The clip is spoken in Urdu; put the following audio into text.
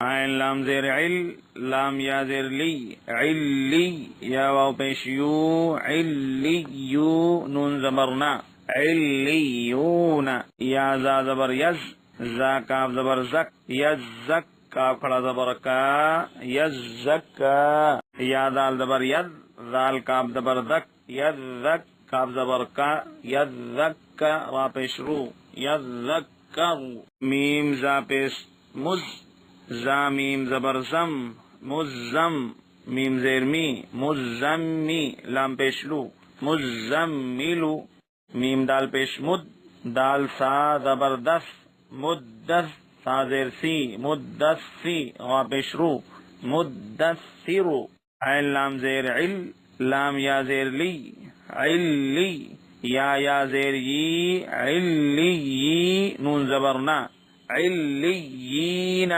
عین لام زیر عل، لام یا زیر لی، علی، یا واو پیش یو، علیو، نون زبرنا، علیون، یا زا زبر یز، زا کاف زبر زک، یزک، کاف کھڑا زبر کا، یزکا، یا دال زبر ید، ذال کاف زبر دک، یزک، کاف زبر کا، یزکا، را پیش رو، یزکر، میم زا پیش مز، زا میم زبر زم، مزم، میم زیر می، مزمی، لام پیش لو، مزملو، میم دال پیش مد، دال سا زبردس، مدس، سا زیر سی، مدسی، غا پیش رو، مدثرو، عین لام زیر عل، لام یا زیر لی، علی، یا زیر یی، علی، نون زبرنا، علیین،